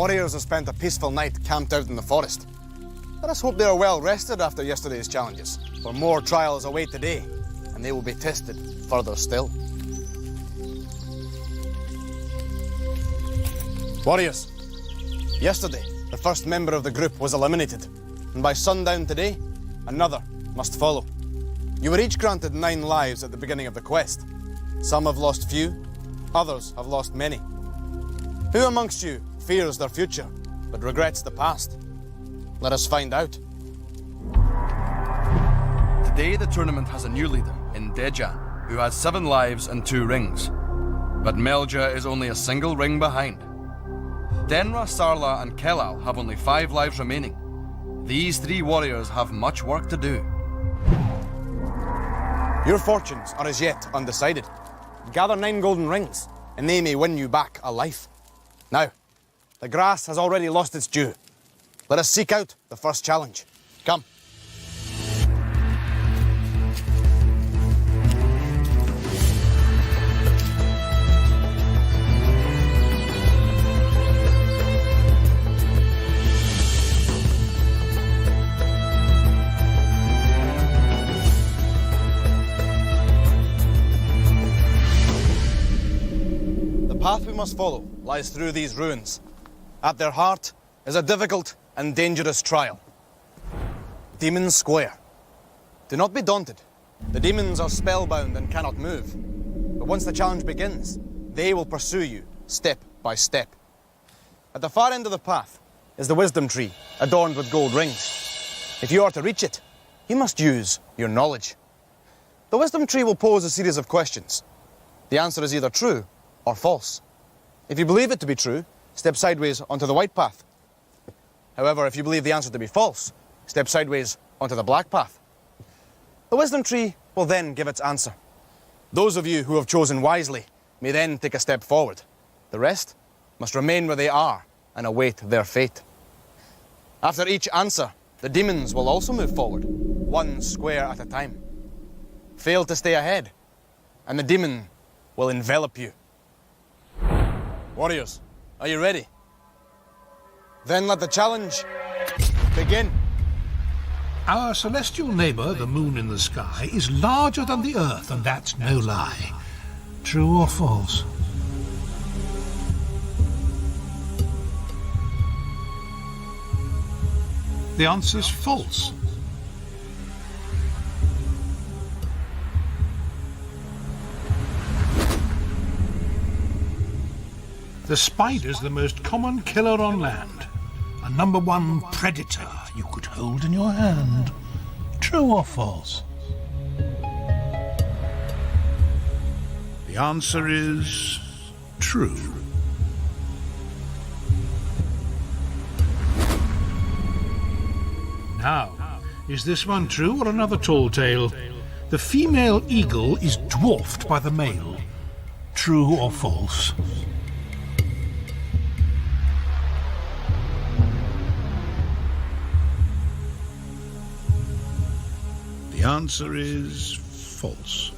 warriors have spent a peaceful night camped out in the forest. Let us hope they are well rested after yesterday's challenges, for more trials await today, and they will be tested further still. Warriors, yesterday the first member of the group was eliminated, and by sundown today, another must follow. You were each granted 9 lives at the beginning of the quest. Some have lost few, others have lost many. Who amongst you fears their future, but regrets the past? Let us find out. Today the tournament has a new leader in Dejan, who has 7 lives and 2 rings. But Melja is only a single ring behind. Denra, Sarla and Kelal have only 5 lives remaining. These 3 warriors have much work to do. Your fortunes are as yet undecided. Gather 9 golden rings, and they may win you back a life. Now, the grass has already lost its dew. Let us seek out the first challenge. Come. The path we must follow lies through these ruins. At their heart is a difficult and dangerous trial. Demon Square. Do not be daunted. The demons are spellbound and cannot move. But once the challenge begins, they will pursue you step by step. At the far end of the path is the wisdom tree, adorned with gold rings. If you are to reach it, you must use your knowledge. The wisdom tree will pose a series of questions. The answer is either true or false. If you believe it to be true, step sideways onto the white path. However, if you believe the answer to be false, step sideways onto the black path. The wisdom tree will then give its answer. Those of you who have chosen wisely may then take a step forward. The rest must remain where they are and await their fate. After each answer, the demons will also move forward, 1 square at a time. Fail to stay ahead, and the demon will envelop you. Warriors, are you ready? Then let the challenge begin. Our celestial neighbour, the moon in the sky, is larger than the earth, and that's no lie. True or false? The answer's false. The spider's the most common killer on land. A #1 predator you could hold in your hand. True or false? The answer is true. Now, is this one true or another tall tale? The female eagle is dwarfed by the male. True or false? The answer is false.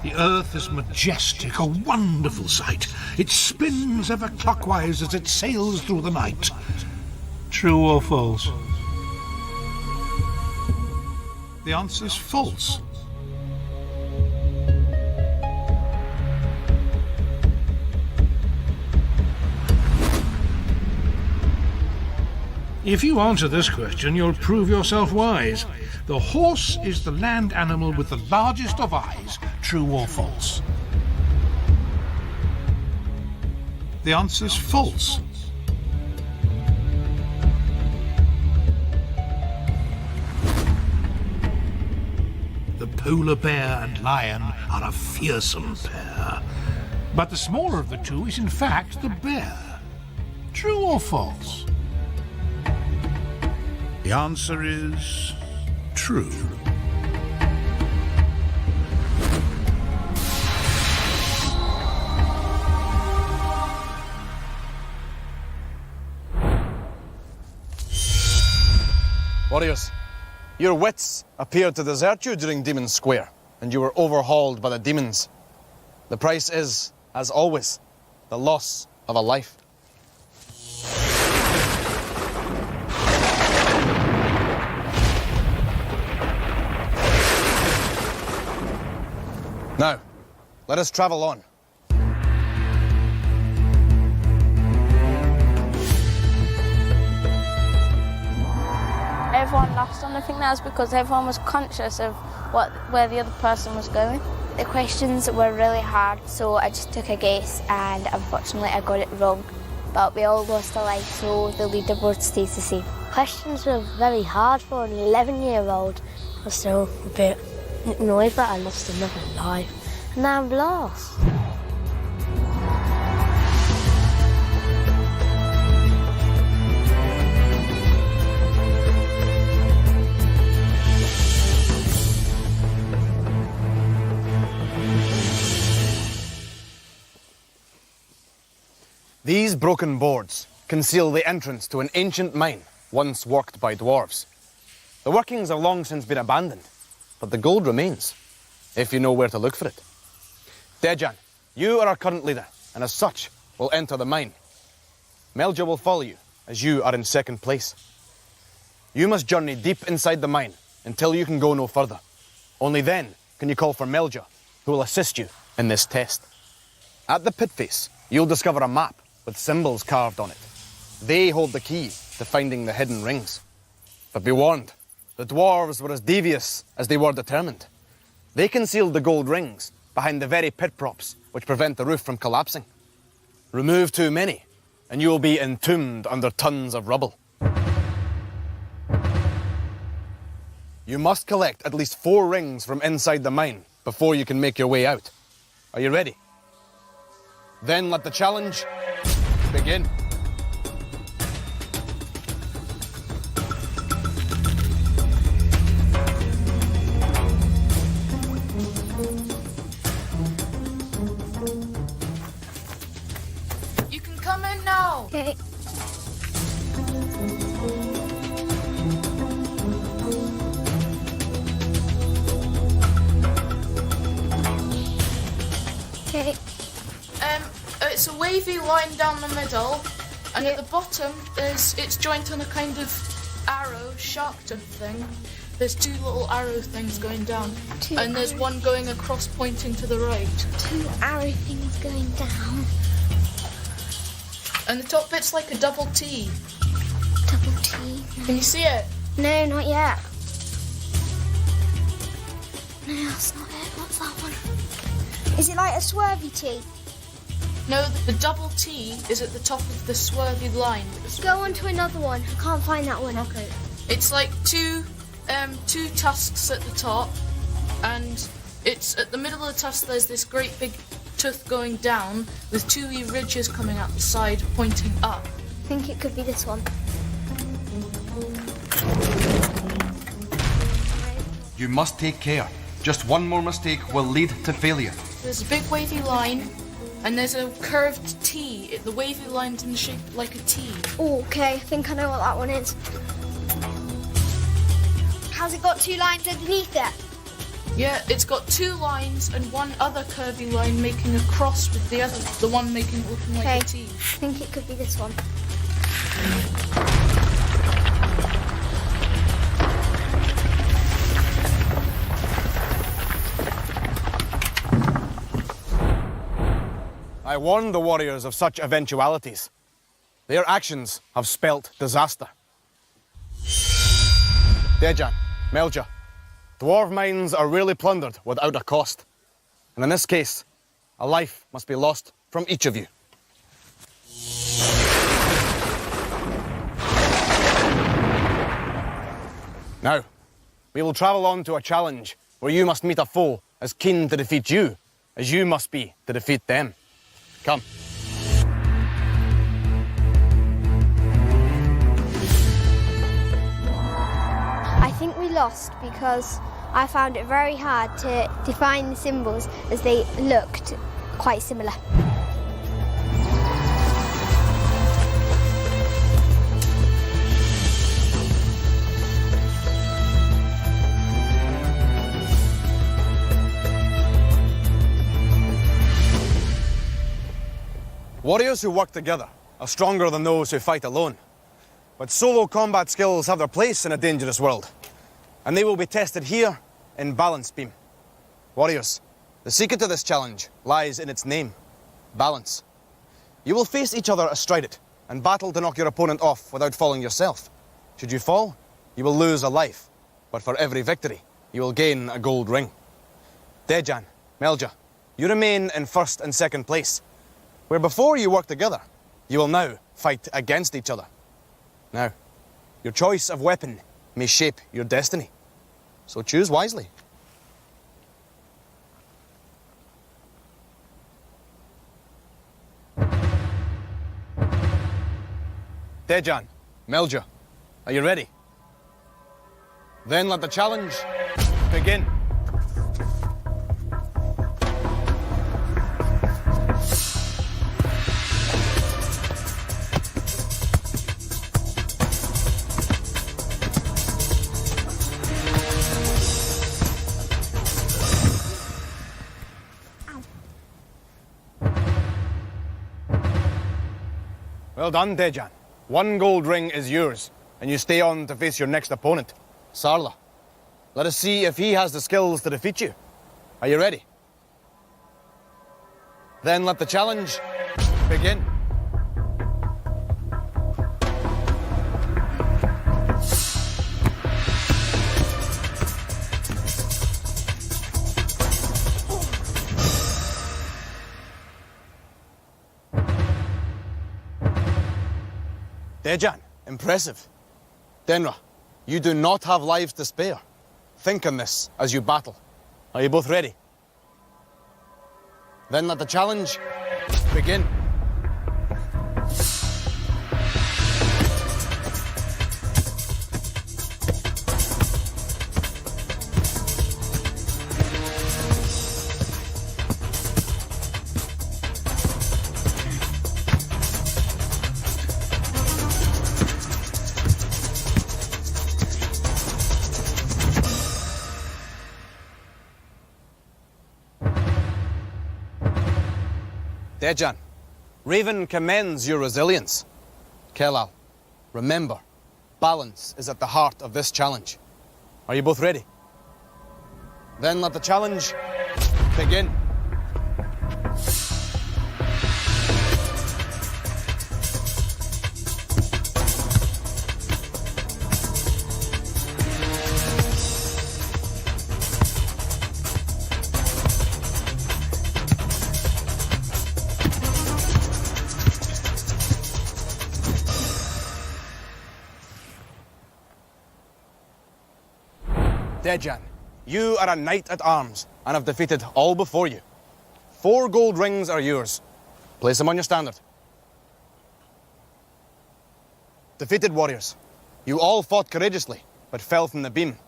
The earth is majestic, a wonderful sight. It spins ever clockwise as it sails through the night. True or false? The answer's false. If you answer this question, you'll prove yourself wise. The horse is the land animal with the largest of eyes. True or false? The answer's false. The polar bear and lion are a fearsome pair. But the smaller of the two is in fact the bear. True or false? The answer is true. Warriors, Your wits appeared to desert you during Demon Square, and you were overhauled by the demons. The price is, as always, the loss of a life. Now, let us travel on. Everyone lost, and I think that was because everyone was conscious of where the other person was going. The questions were really hard, so I just took a guess, and unfortunately I got it wrong. But we all lost a life, so the leaderboard stays the same. Questions were very hard for an 11-year-old. I was still a bit annoyed that I lost another life, and now I'm lost. These broken boards conceal the entrance to an ancient mine once worked by dwarves. The workings have long since been abandoned, but the gold remains, if you know where to look for it. Dejan, you are our current leader, and as such, will enter the mine. Melja will follow you, as you are in second place. You must journey deep inside the mine until you can go no further. Only then can you call for Melja, who will assist you in this test. At the pit face, you'll discover a map with symbols carved on it. They hold the key to finding the hidden rings. But be warned, the dwarves were as devious as they were determined. They concealed the gold rings behind the very pit props which prevent the roof from collapsing. Remove too many, and you will be entombed under tons of rubble. You must collect at least 4 rings from inside the mine before you can make your way out. Are you ready? Then let the challenge begin. You can come in now. Okay. Okay. It's a wavy line down the middle, and at the bottom it's joined on a kind of arrow, shark tooth thing. There's 2 little arrow things going down, and there's one going across pointing to the right. 2 arrow things going down. And the top bit's like a double T. Double T. Can you see it? No, not yet. No, that's not it. What's that one? Is it like a swervy T? No, the double T is at the top of the swervy line. Go on to another one. I can't find that one. Okay. It's like two tusks at the top, and it's at the middle of the tusk. There's this great big tooth going down with 2 wee ridges coming out the side, pointing up. I think it could be this one. You must take care. Just one more mistake will lead to failure. There's a big wavy line, and there's a curved T. The wavy line's in the shape like a T. Oh, okay. I think I know what that one is. Has it got 2 lines underneath it? Yeah, it's got 2 lines and one other curvy line making a cross with the one making it looking like a T. I think it could be this one. I warned the warriors of such eventualities. Their actions have spelt disaster. Dejan, Melja, dwarf mines are rarely plundered without a cost. And in this case, a life must be lost from each of you. Now, we will travel on to a challenge where you must meet a foe as keen to defeat you as you must be to defeat them. Come. I think we lost because I found it very hard to define the symbols as they looked quite similar. Warriors who work together are stronger than those who fight alone. But solo combat skills have their place in a dangerous world. And they will be tested here in balance beam. Warriors, the secret to this challenge lies in its name, balance. You will face each other astride it and battle to knock your opponent off without falling yourself. Should you fall, you will lose a life. But for every victory, you will gain a gold ring. Dejan, Melja, you remain in first and second place. Where before you worked together, you will now fight against each other. Now, your choice of weapon may shape your destiny. So choose wisely. Dejan, Melja, are you ready? Then let the challenge begin. Well done, Dejan. 1 gold ring is yours, and you stay on to face your next opponent, Sarla. Let us see if he has the skills to defeat you. Are you ready? Then let the challenge begin. Dejan, impressive. Denra, you do not have lives to spare. Think on this as you battle. Are you both ready? Then let the challenge begin. Dejan, Raven commends your resilience. Kelal, remember, balance is at the heart of this challenge. Are you both ready? Then let the challenge begin. Dejan, you are a knight at arms and have defeated all before you. 4 gold rings are yours. Place them on your standard. Defeated warriors, you all fought courageously, but fell from the beam.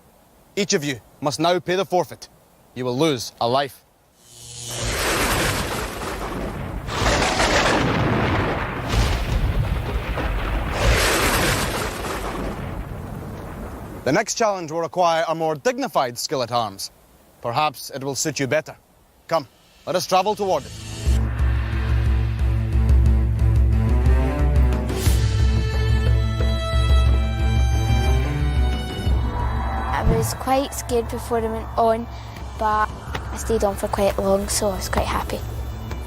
Each of you must now pay the forfeit. You will lose a life. The next challenge will require a more dignified skill at arms. Perhaps it will suit you better. Come, let us travel toward it. I was quite scared before I went on, but I stayed on for quite long, so I was quite happy.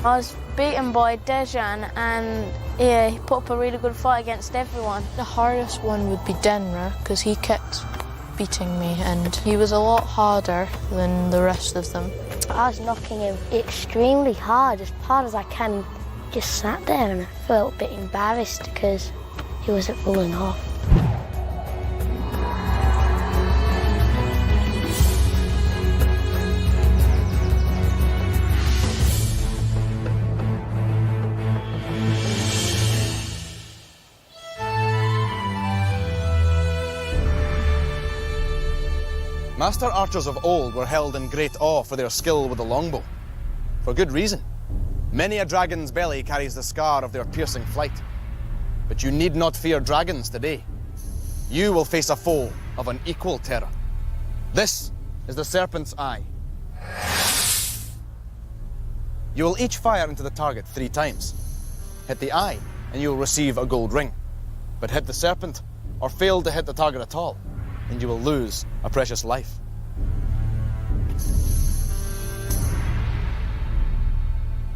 I was beaten by Dejan and he put up a really good fight against everyone. The hardest one would be Denra, because he kept beating me and he was a lot harder than the rest of them. I was knocking him extremely hard as I can. Just sat there and I felt a bit embarrassed because he wasn't falling off. Master archers of old were held in great awe for their skill with the longbow. For good reason. Many a dragon's belly carries the scar of their piercing flight. But you need not fear dragons today. You will face a foe of an equal terror. This is the serpent's eye. You will each fire into the target 3 times. hit the eye, and you will receive a gold ring. But hit the serpent, or fail to hit the target at all, and you will lose a precious life.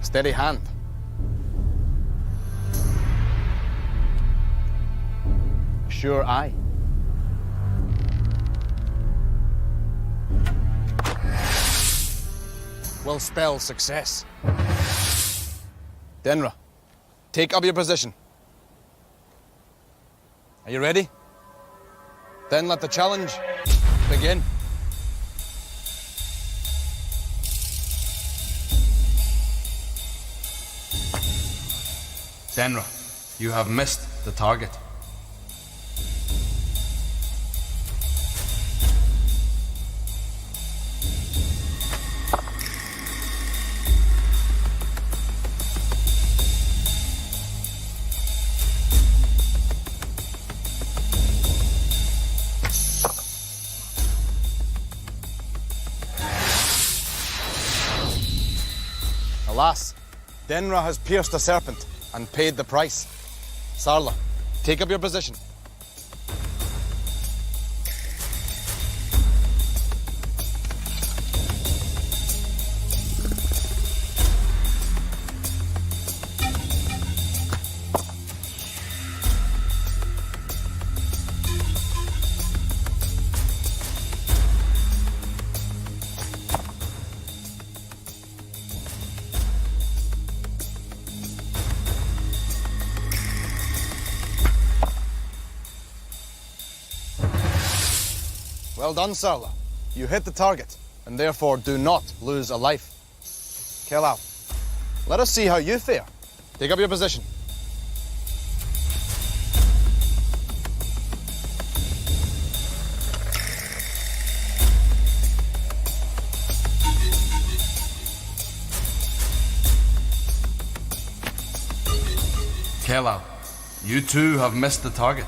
Steady hand. Sure eye. Will spell success. Denra, take up your position. Are you ready? Then let the challenge begin. Denra, you have missed the target. Alas, Denra has pierced the serpent and paid the price. Sarla, take up your position. Well done, Sarla. You hit the target, and therefore do not lose a life. Kelal, let us see how you fare. Take up your position. Kelal, you too have missed the target.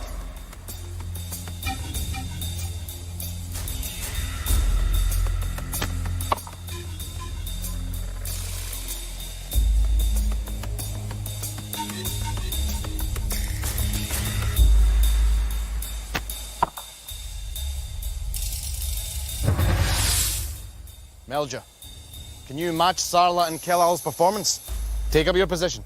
Melja, can you match Sarla and Kelal's performance? Take up your position.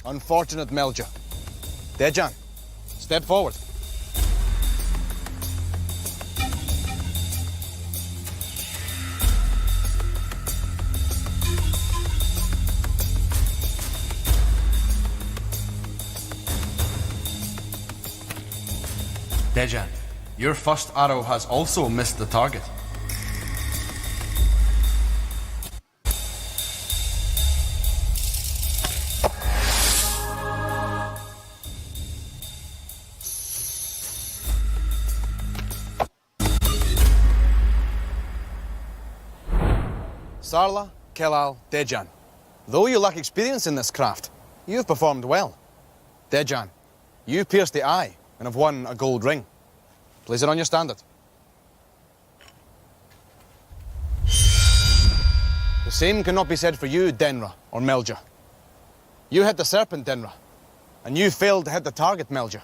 Unfortunate Melja. Dejan, step forward. Dejan, your first arrow has also missed the target. Sarla, Kelal, Dejan. Though you lack experience in this craft, you've performed well. Dejan, you pierced the eye and have won a gold ring. Place it on your standard. The same cannot be said for you, Denra or Melja. You hit the serpent, Denra, and you failed to hit the target, Melja.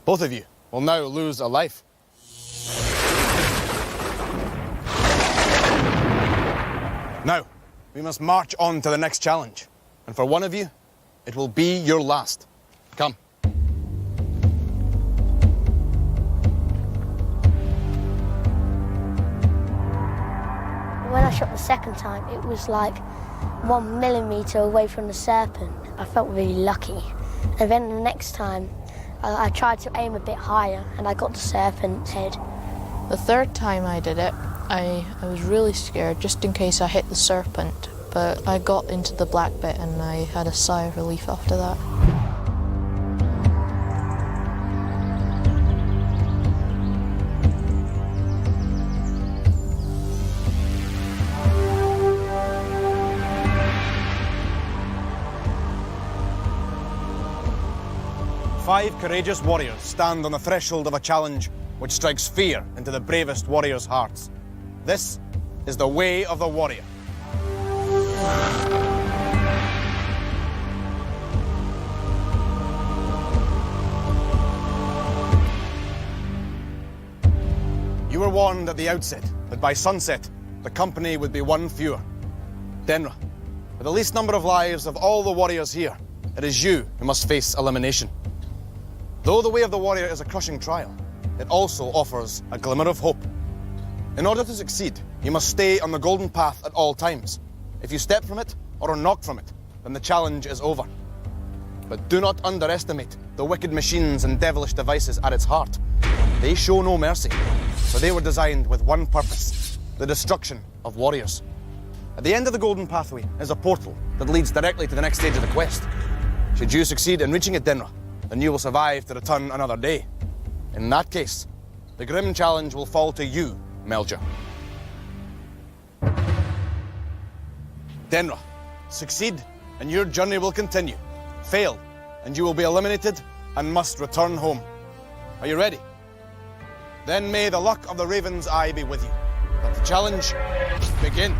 Both of you will now lose a life. Now, we must march on to the next challenge. And for one of you, it will be your last. Come. When I shot the second time, it was like 1 millimetre away from the serpent. I felt really lucky. And then the next time, I tried to aim a bit higher and I got the serpent's head. The third time I did it, I was really scared just in case I hit the serpent, but I got into the black bit and I had a sigh of relief after that. Five courageous warriors stand on the threshold of a challenge which strikes fear into the bravest warriors' hearts. This is the way of the warrior. You were warned at the outset that by sunset, the company would be one fewer. Denra, with the least number of lives of all the warriors here, it is you who must face elimination. Though the way of the warrior is a crushing trial, it also offers a glimmer of hope. In order to succeed, you must stay on the golden path at all times. If you step from it or are knocked from it, then the challenge is over. But do not underestimate the wicked machines and devilish devices at its heart. They show no mercy, for they were designed with one purpose: the destruction of warriors. At the end of the golden pathway is a portal that leads directly to the next stage of the quest. Should you succeed in reaching it, Dinra, then you will survive to return another day. In that case, the grim challenge will fall to you, Melja. Denra, succeed and your journey will continue. Fail and you will be eliminated and must return home. Are you ready? Then may the luck of the Raven's Eye be with you. Let the challenge begin.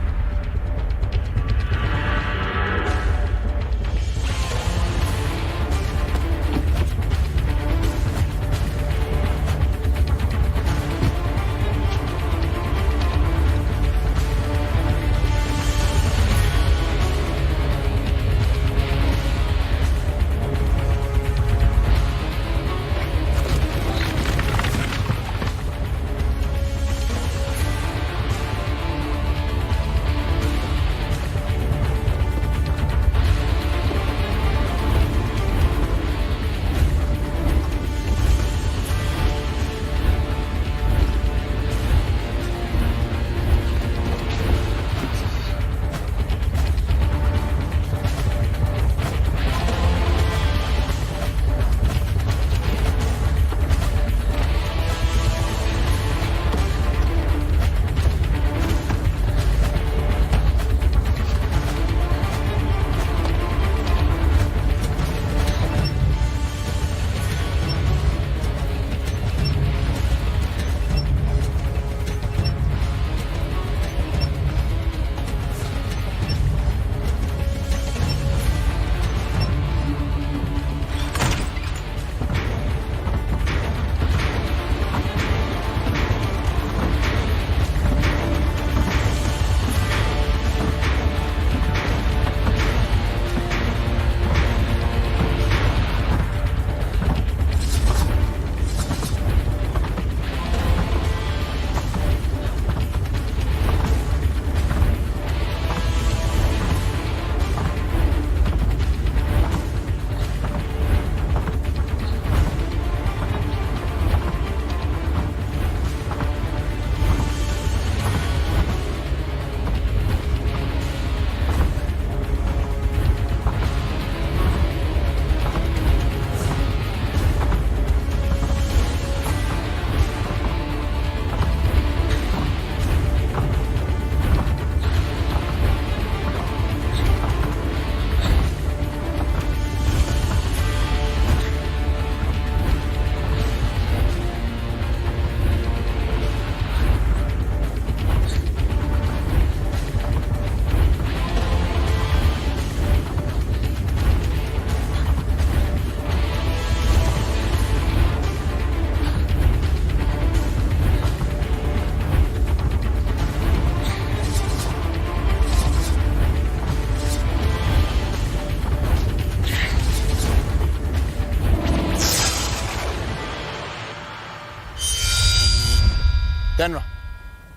Denra,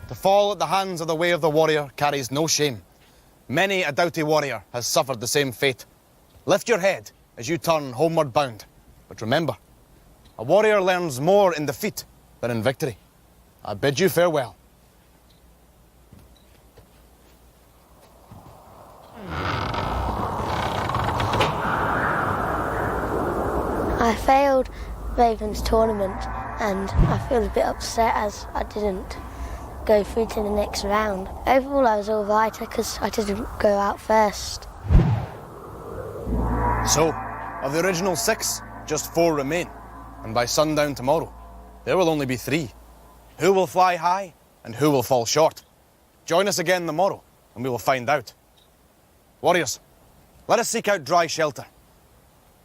to fall at the hands of the way of the warrior carries no shame. Many a doughty warrior has suffered the same fate. Lift your head as you turn homeward bound. But remember, a warrior learns more in defeat than in victory. I bid you farewell. Raven's tournament, and I feel a bit upset as I didn't go through to the next round. Overall, I was all right because I didn't go out first. So, of the original 6, just 4 remain. And by sundown tomorrow, there will only be 3. Who will fly high and who will fall short? Join us again tomorrow and we will find out. Warriors, let us seek out dry shelter.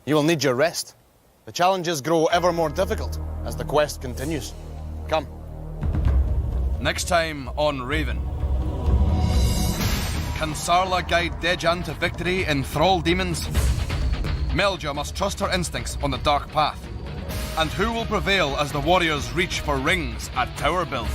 You will need your rest. The challenges grow ever more difficult as the quest continues. Come. Next time on Raven. Can Sarla guide Dejan to victory in Thrall Demons? Melja must trust her instincts on the dark path. And who will prevail as the warriors reach for rings at Tower Build?